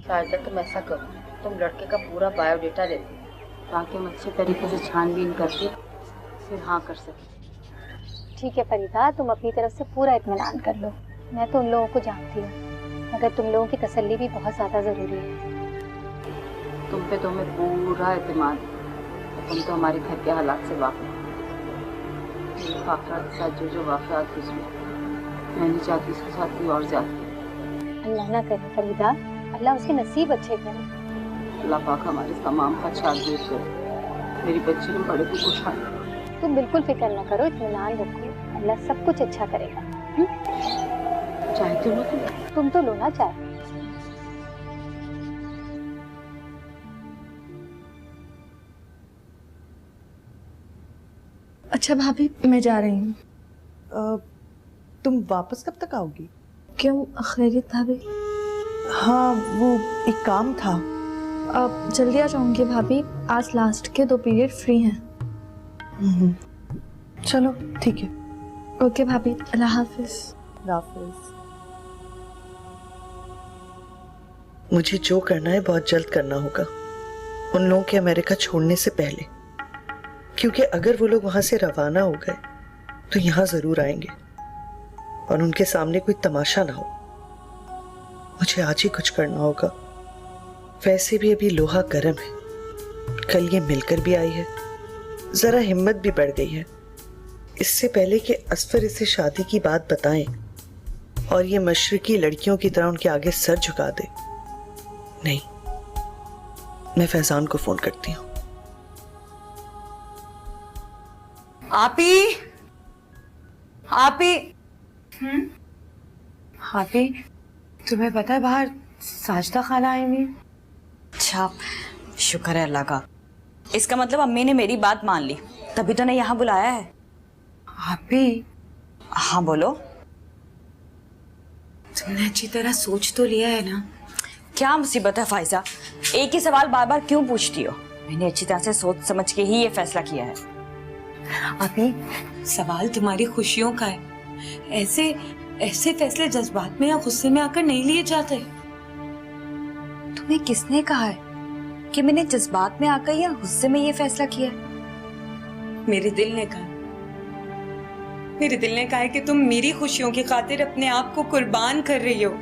शायद तुम ऐसा करो, तुम लड़के का पूरा बायोडेटा दे दो ताकि हम अच्छे तरीके से छानबीन करके फिर हाँ कर सकें। ठीक है फरीदा, तुम अपनी तरफ से पूरा इत्मीनान कर लो। मैं तो उन लोगों को जानती हूँ, मगर तुम लोगों की तसल्ली भी बहुत ज़्यादा ज़रूरी है। तुम पे तो हमें पूरा एतमाद है, तुम तो हमारे घर के हालात से वाकिफ हो। वाक़यात के साथ जो वाक़यात गुजरे, मैं नहीं चाहती इसके साथ कोई और ज्यादती। अल्लाह ना करे फरीदा, अल्लाह उसके नसीब अच्छे करे। अल्लाह पाक हमारे तमाम खदशात दूर करे, मेरी बच्ची ने बड़े को उठाए। तुम बिल्कुल फिक्र ना करो, इत्मीनान रखो, अल्लाह सब कुछ अच्छा करेगा। चाहे तुम तो लो ना चाहे। अच्छा भाभी, मैं जा रही हूँ। तुम वापस कब तक आओगी? क्यों, खैरियत भाभी? हाँ, वो एक काम था। अब जल्दी आ जाऊंगी भाभी, आज लास्ट के 2 पीरियड फ्री हैं। चलो ठीक है। ओके भाभी, अल्लाह हाफिज। हाफिज। मुझे जो करना है बहुत जल्द करना होगा, उन लोगों के अमेरिका छोड़ने से पहले, क्योंकि अगर वो लोग वहां से रवाना हो गए तो यहाँ जरूर आएंगे और उनके सामने कोई तमाशा ना हो। मुझे आज ही कुछ करना होगा। वैसे भी अभी लोहा गर्म है, कल ये मिलकर भी आई है, जरा हिम्मत भी बढ़ गई है। इससे पहले कि असफर इसे शादी की बात बताएं और ये मशरकी लड़कियों की तरह उनके आगे सर झुका दे, नहीं, मैं फैजान को फोन करती हूँ। आपी, आपी, आपी, तुम्हें पता है बाहर साजदा खाला आई हुई? अच्छा, शुक्र है अल्लाह का। इसका मतलब अम्मी ने मेरी बात मान ली, तभी तो नहीं यहाँ बुलाया है। आपी, हाँ बोलो। तुमने अच्छी तरह सोच तो लिया है ना? क्या मुसीबत है फाइजा, एक ही सवाल बार बार क्यों पूछती हो? मैंने अच्छी तरह से सोच समझ के ही ये फैसला किया है। आपी, सवाल तुम्हारी खुशियों का है। ऐसे ऐसे फैसले जज्बात में या गुस्से में आकर नहीं लिए जाते। तुम्हें किसने कहा है कि मैंने जज्बात में आकर या गुस्से में ये फैसला किया है? मेरे दिल ने कहा, मेरे दिल ने कहा है कि तुम मेरी खुशियों की खातिर अपने आप को कुर्बान कर रही हो।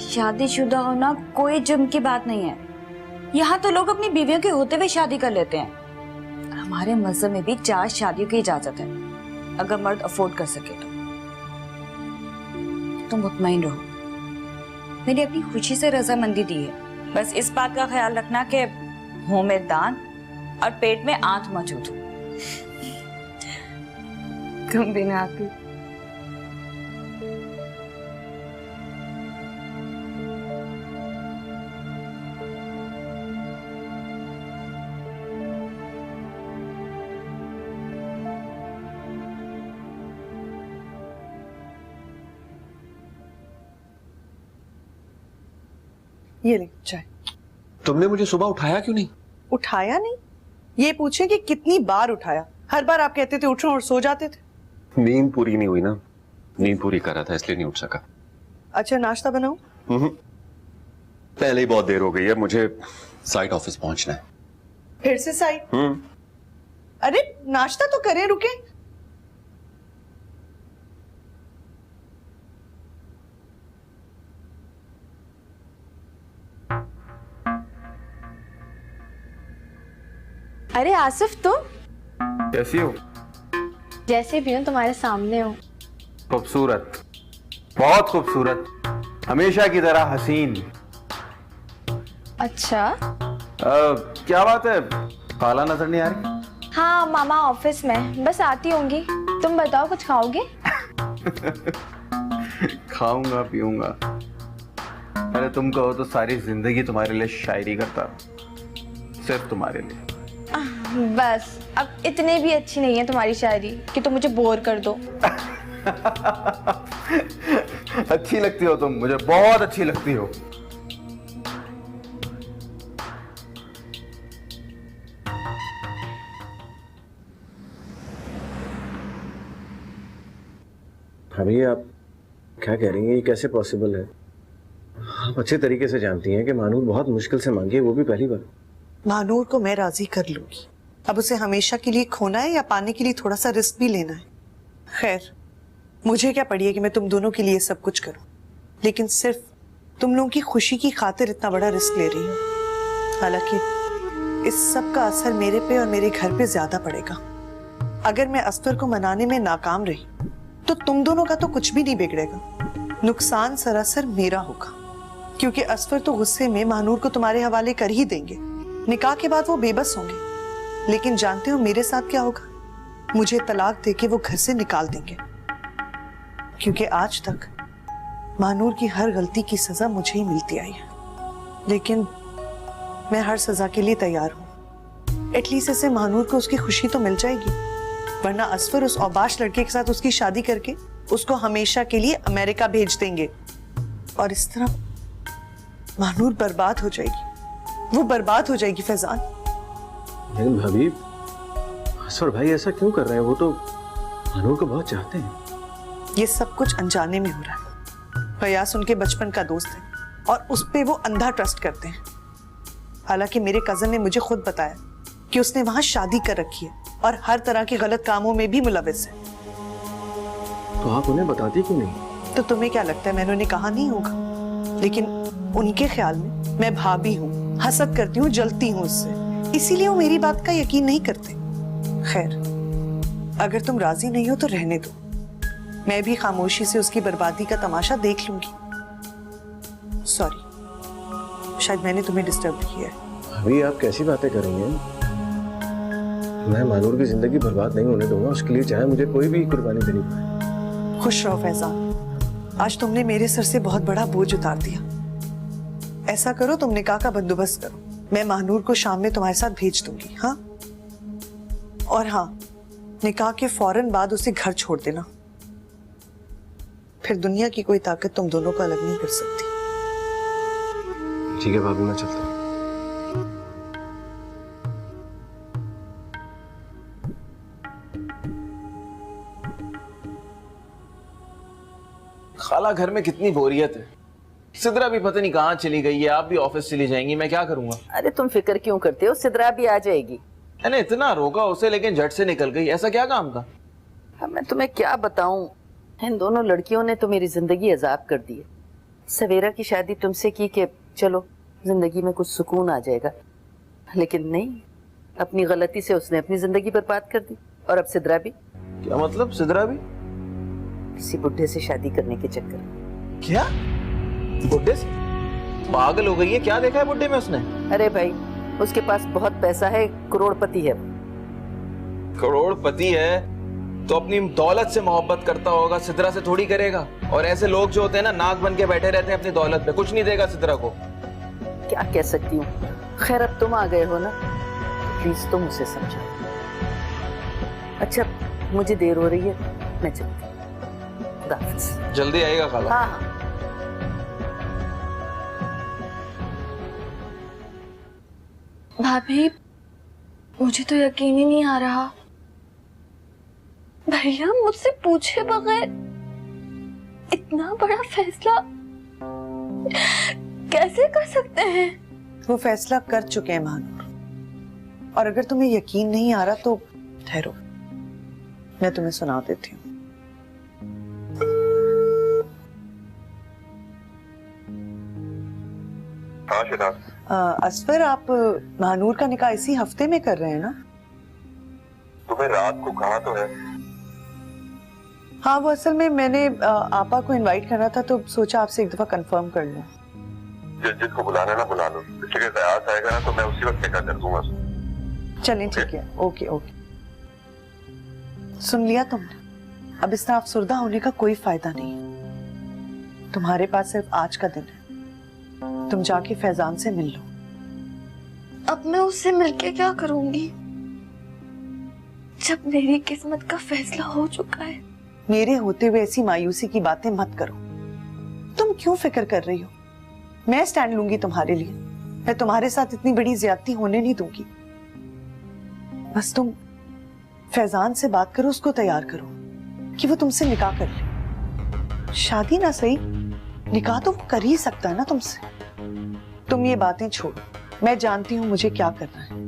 शादीशुदा होना कोई जुर्म की बात नहीं है। यहाँ तो लोग अपनी बीवियों के होते हुए शादी कर लेते हैं। हमारे मजहब में भी 4 शादियों की इजाजत है, अगर मर्द अफोर्ड कर सके तो। तुम मुतमईन रहो, मैंने अपनी खुशी से रजामंदी दी है। बस इस बात का ख्याल रखना कि मुंह में दांत और पेट में आंत मौजूद हो। तुम भी ना आपी। ये ले चाय। तुमने मुझे सुबह उठाया क्यों नहीं? उठाया नहीं? ये पूछे कि कितनी बार उठाया? हर बार आप कहते थे उठो और सो जाते थे। नींद पूरी नहीं हुई ना, नींद पूरी कर रहा था इसलिए नहीं उठ सका। अच्छा, नाश्ता बनाऊं? पहले ही बहुत देर हो गई है, मुझे साइट ऑफिस पहुंचना है। फिर से साइट? अरे नाश्ता तो करें, रुके। अरे आसिफ, तुम कैसी हो? जैसे भी हूँ तुम्हारे सामने हो। खूबसूरत, बहुत खूबसूरत, हमेशा की तरह हसीन। अच्छा, क्या बात है, खाला नजर नहीं आ रही? हाँ मामा ऑफिस में, बस आती होंगी। तुम बताओ, कुछ खाओगे? खाऊंगा पीऊंगा। अरे तुम कहो तो सारी जिंदगी तुम्हारे लिए शायरी करता, सिर्फ तुम्हारे लिए। बस अब इतने भी अच्छी नहीं है तुम्हारी शायरी कि तुम मुझे बोर कर दो। अच्छी लगती हो तुम, मुझे बहुत अच्छी लगती हो। भाभी आप क्या कह रही हैं, ये कैसे पॉसिबल है? आप अच्छे तरीके से जानती हैं कि मानूर बहुत मुश्किल से मांगी है, वो भी पहली बार। मानूर को मैं राजी कर लूंगी। अब उसे हमेशा के लिए खोना है या पाने के लिए थोड़ा सा रिस्क भी लेना है। खैर, मुझे क्या पड़ी है कि मैं तुम दोनों के लिए सब कुछ करूं, लेकिन सिर्फ तुम लोगों की खुशी की खातिर इतना बड़ा रिस्क ले रही हूं। हालांकि इस सब का असर मेरे पे और मेरे घर पे ज्यादा पड़ेगा। अगर मैं असफर को मनाने में नाकाम रही तो तुम दोनों का तो कुछ भी नहीं बिगड़ेगा। नुकसान सरासर मेरा होगा, क्योंकि असफर तो गुस्से में मानूर को तुम्हारे हवाले कर ही देंगे। निकाह के बाद वो बेबस होंगे, लेकिन जानते हो मेरे साथ क्या होगा? मुझे तलाक देके वो घर से निकाल देंगे, क्योंकि आज तक मानूर की हर गलती की सजा मुझे ही मिलती आई है। लेकिन मैं हर सजा के लिए तैयार हूँ। एटलीस्ट इससे मानूर को उसकी खुशी तो मिल जाएगी, वरना असफर उस औबाश लड़के के साथ उसकी शादी करके उसको हमेशा के लिए अमेरिका भेज देंगे, और इस तरह मानूर बर्बाद हो जाएगी। वो बर्बाद हो जाएगी फैजान। लेकिन भाभी, असफर भाई ऐसा क्यों कर रहे हैं? वो तो मानूर को बहुत चाहते हैं। ये सब कुछ अनजाने में हो रहा है। फयास उनके बचपन का दोस्त है और उस पे वो अंधा ट्रस्ट करते हैं। हालांकि मेरे कजन ने मुझे खुद बताया कि उसने वहां शादी कर रखी है और हर तरह के गलत कामों में भी मुलविस है। तो आप उन्हें बताती क्यों नहीं? तो तुम्हें क्या लगता है मैंने उन्हें कहा नहीं होगा? लेकिन उनके ख्याल में मैं भाभी हूँ, हसद करती हूँ, जलती हूँ उससे, इसीलिए वो मेरी बात का यकीन नहीं करते। खैर, अगर तुम राजी नहीं हो तो रहने दो। मैं भी खामोशी से उसकी बर्बादी का तमाशा देख लूंगी। सॉरी, शायद मैंने तुम्हें डिस्टर्ब किया है। भाभी, आप कैसी बातें कर रही हैं? मैं मानूर की जिंदगी बर्बाद नहीं होने दूंगा। उसके लिए चाहे मुझे कोई भी कुर्बानी देनी पड़े। खुश रहो फैजान, आज तुमने मेरे सर से बहुत बड़ा बोझ उतार दिया। ऐसा करो, तुम निकाह का बंदोबस्त करो। मैं मानूर को शाम में तुम्हारे साथ भेज दूंगी। हाँ, और हाँ, निकाह के फौरन बाद उसे घर छोड़ देना। फिर दुनिया की कोई ताकत तुम दोनों को अलग नहीं कर सकती। ठीक है भाभी, मैं चलता हूँ। खाला, घर में कितनी बोरियत है। सिद्रा भी पता नहीं कहाँ चली गई है, आप भी ऑफिस चली जाएंगी, मैं क्या करूंगा? अरे तुम फिक्र क्यों करते हो, सिद्रा भी आ जाएगी। मैंने इतना रोका उसे, लेकिन झट से निकल गई। ऐसा क्या काम था? अब मैं तुम्हें क्या बताऊं, इन दोनों लड़कियों ने तो मेरी जिंदगी अजाब कर दी है। सवेरा की शादी तुमसे की कि चलो जिंदगी में कुछ सुकून आ जाएगा, लेकिन नहीं, अपनी गलती से उसने अपनी जिंदगी बर्बाद कर दी। और अब सिद्रा भी। क्या मतलब? सिद्रा भी किसी बुढ़े से शादी करने के चक्कर में। क्या? बुढ़े से? पागल हो गई है क्या? देखा है बुढ़े में उसने? अरे भाई, उसके पास बहुत पैसा है, करोड़पति है। करोड़पति है तो अपनी दौलत से मोहब्बत करता होगा, सिद्रा से थोड़ी करेगा। और ऐसे लोग जो होते हैं ना, नाक बन के बैठे रहते हैं अपनी दौलत पे, कुछ नहीं देगा सिद्रा को। क्या कह सकती हूँ। खैर, अब तुम आ गए हो ना, प्लीज तुम उसे समझाओ। अच्छा, मुझे देर हो रही है, मैं चलती हूँ। खुदा हाफिज। जल्दी आएगा खाला। हाँ हाँ। भाभी, मुझे तो यकीन ही नहीं आ रहा। भैया मुझसे पूछे बगैर इतना बड़ा फैसला कैसे कर सकते हैं? वो फैसला कर चुके हैं मानूर, और अगर तुम्हें यकीन नहीं आ रहा तो ठहरो, मैं तुम्हें सुना देती हूँ। हाँ शिदाब, असफर, आप मानूर का निकाह इसी हफ्ते में कर रहे हैं ना? तुम्हें रात को कहा तो है। हाँ, वो असल में मैंने आपा को इनवाइट करना था, तो सोचा आपसे एक दफा कंफर्म कर लूं। जिसको बुलाना ना बुला लो, किसी के ख्याल आएगा ना तो मैं उसी वक्त निकाह कर दूंगा। चलें, ठीक है, ओके ओके। सुन लिया तुमने? अब इस तरह अफसुर्दा होने का कोई फायदा नहीं है। तुम्हारे पास सिर्फ आज का दिन है, तुम जाके फैजान से मिल लो। अब मैं उससे मिलके क्या करूंगी जब मेरी किस्मत का फैसला हो चुका है? मेरे होते हुए ऐसी मायूसी की बातें मत करो। तुम क्यों फिक्र कर रही हो? मैं स्टैंड लूंगी तुम्हारे लिए। मैं तुम्हारे साथ इतनी बड़ी ज्यादती होने नहीं दूंगी। बस तुम फैजान से बात करो, उसको तैयार करो कि वो तुमसे निकाह कर ले। शादी ना सही, निकाह तो वो कर ही सकता है ना तुमसे। तुम ये बातें छोड़ो, मैं जानती हूँ मुझे क्या करना है।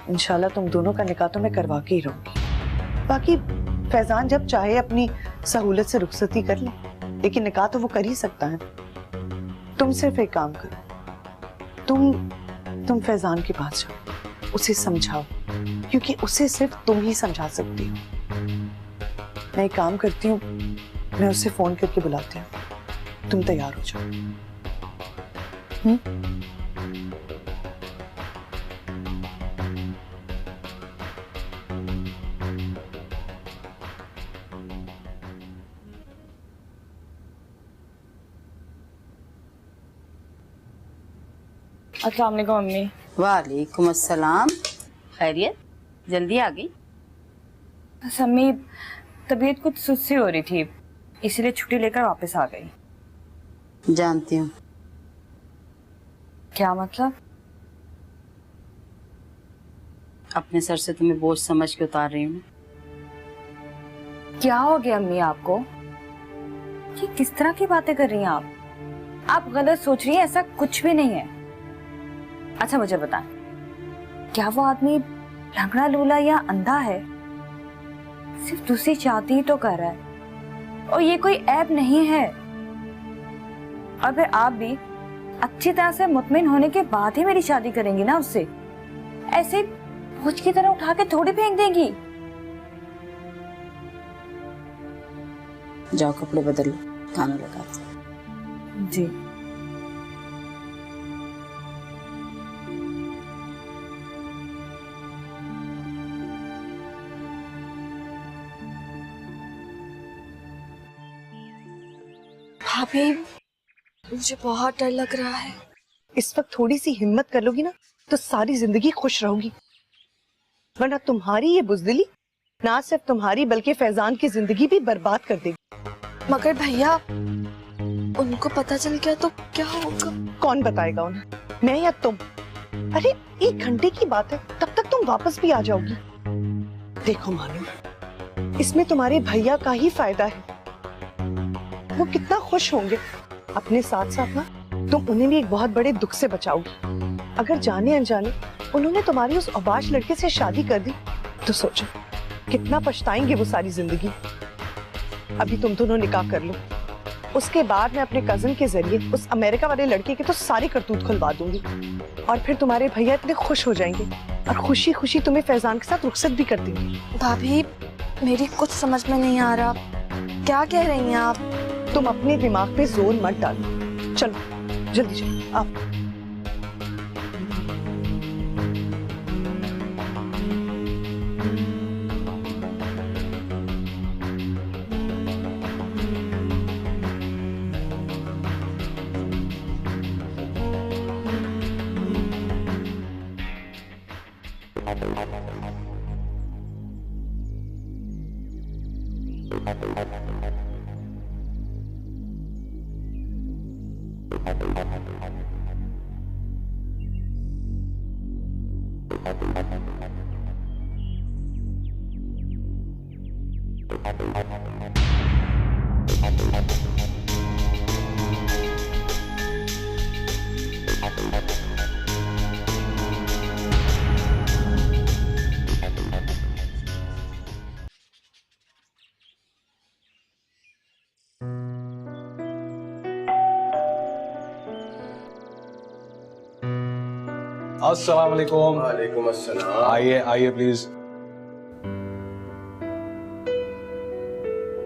इंशाल्लाह तुम दोनों का निकाह तो मैं करवा के ही रहूंगी। बाकी फैजान जब चाहे अपनी सहूलत से रुखसती कर ले, लेकिन निकाह तो वो कर ही सकता है। तुम सिर्फ एक काम करो, तुम फैजान के पास जाओ, उसे समझाओ, क्योंकि उसे सिर्फ तुम ही समझा सकती हो। मैं एक काम करती हूँ, मैं उसे फोन करके बुलाती हूँ, तुम तैयार हो जाओ। अस्सलाम वालेकुम अम्मी। वालेकुम अस्सलाम। खैरियत, जल्दी आ गई? बस अम्मी तबीयत कुछ सुस्त सी हो रही थी, इसलिए छुट्टी लेकर वापस आ गई। जानती हूँ। क्या मतलब? अपने सर से तुम्हें बोझ समझ के उतार रही हूँ। क्या हो गया अम्मी आपको? ये किस तरह की बातें कर रही हैं आप? आप गलत सोच रही हैं, ऐसा कुछ भी नहीं है। अच्छा मुझे बताएं, क्या वो आदमी लंगड़ा लूला या अंधा है? सिर्फ दूसरी शादी ही तो कर रहा है और ये कोई ऐब नहीं है। और फिर आप भी अच्छी तरह से मुतमिन होने के बाद ही मेरी शादी करेंगी ना उससे, ऐसे बोझ की तरह उठा के थोड़ी फेंक देंगी। जाओ कपड़े बदल लो, खाना लगा। जी भाभी, मुझे बहुत डर लग रहा है। इस वक्त थोड़ी सी हिम्मत कर लोगी ना तो सारी जिंदगी खुश रहोगी, वरना तुम्हारी ये बुज़दिली ना सिर्फ तुम्हारी बल्कि फैजान की जिंदगी भी बर्बाद कर देगी। मगर भैया, उनको पता चल गया तो क्या होगा? कौन बताएगा उन्हें, मैं या तुम? अरे 1 घंटे की बात है, तब तक तुम वापस भी आ जाओगी। देखो मानो, इसमें तुम्हारे भैया का ही फायदा है। वो कितना खुश होंगे। अपने साथ साथ ना तुम उन्हें भी एक बहुत बड़े दुख से बचाओगी। अगर जाने अनजाने उन्होंने तुम्हारी उस अबाश लड़के से शादी कर दी तो सोचो कितना पछताएंगे वो सारी जिंदगी। अभी तुम दोनों निकाह कर लो, उसके बाद मैं अपने कजन के जरिए उस अमेरिका वाले लड़के के तो सारी करतूत खुलवा दूंगी, और फिर तुम्हारे भैया इतने खुश हो जाएंगे और खुशी खुशी तुम्हें फैजान के साथ रुखसत भी कर देंगे। भाभी, मेरी कुछ समझ में नहीं आ रहा, क्या कह रही हैं आप? तुम अपने दिमाग पे जोर मत डालो, चलो जल्दी चलो आप। अस्सलाम वालेकुम। वालेकुम अस्सलाम। आइए आइए प्लीज।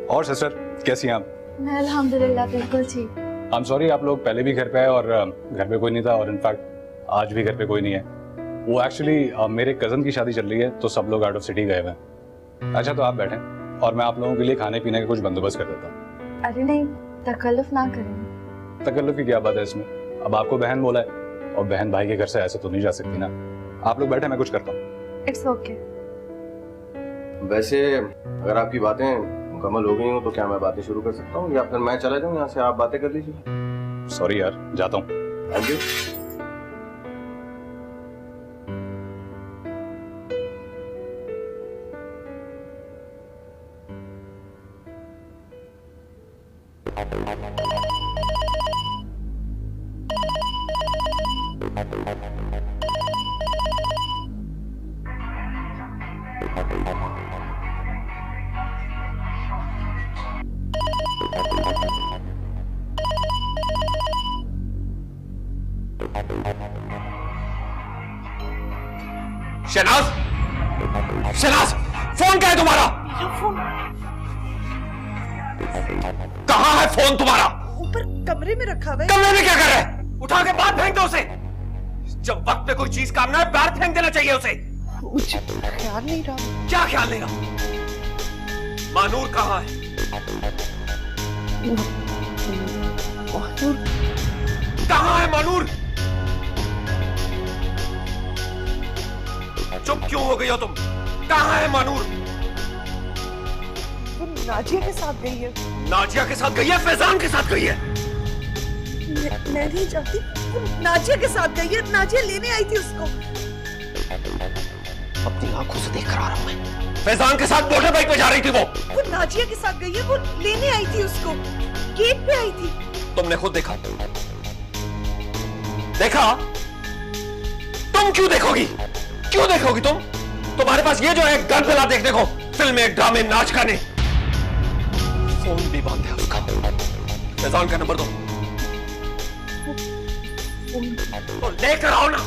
और सिस्टर कैसी हैं आप? मैं अल्हम्दुलिल्लाह बिल्कुल ठीक। आई एम सॉरी आप लोग पहले भी घर पे आए और घर पे कोई नहीं था, और इनफैक्ट आज भी घर पे कोई नहीं है। वो एक्चुअली मेरे कजन की शादी चल रही है तो सब लोग आउट ऑफ सिटी गए हुए हैं। अच्छा तो आप बैठें और मैं आप लोगों के लिए खाने पीने का कुछ बंदोबस्त कर देता हूँ। अरे नहीं, तकल्लुफ ना करें। तकल्लुफ की क्या बात है इसमें? अब आपको बहन बोला है और बहन भाई के घर से ऐसे तो नहीं जा सकती ना। आप लोग बैठे, मैं कुछ करता हूँ। It's okay. वैसे अगर आपकी बातें मुकम्मल हो गई हो तो क्या मैं बातें शुरू कर सकता हूँ, या फिर मैं चला जाऊँ यहाँ से, आप बातें कर लीजिए। सॉरी यार, जाता हूँ। Thank you. Shehnaz, Shehnaz, phone क्या है तुम्हारा? कहां है फोन तुम्हारा? ऊपर कमरे में रखा हुआ है। कमरे में क्या कर रहे हैं? उठा के बाहर फेंक दो उसे। जब वक्त पे कोई चीज काम ना है बाहर फेंक देना चाहिए उसे। मुझे ख्याल नहीं रहा। क्या ख्याल नहीं रहा? मानूर कहां है? मानूर कहां है मानूर? चुप क्यों हो गई हो तुम? कहां है मानूर? वो नाजिया के साथ गई है। नाजिया के साथ गई है? फैजान के साथ गई है? मैं नहीं जानती। वो नाजिया के साथ गई है। नाजिया लेने आई थी उसको। अपनी आंखों से देख कर आ रहा हूं मैं। फैजान के साथ मोटर बाइक पे जा रही थी वो नाजिया के साथ गई है। वो लेने आई थी उसको। गेट पे आई थी। तुमने खुद देखा? देखा? तुम क्यों देखोगी? क्यों देखोगी तुम? तुम्हारे पास ये जो है गन पिला देखने को, फिल्में, ड्रामे, नाच गाने। फोन भी बंद है उसका। फैजान का नंबर दो। तो लेकर आओ ना।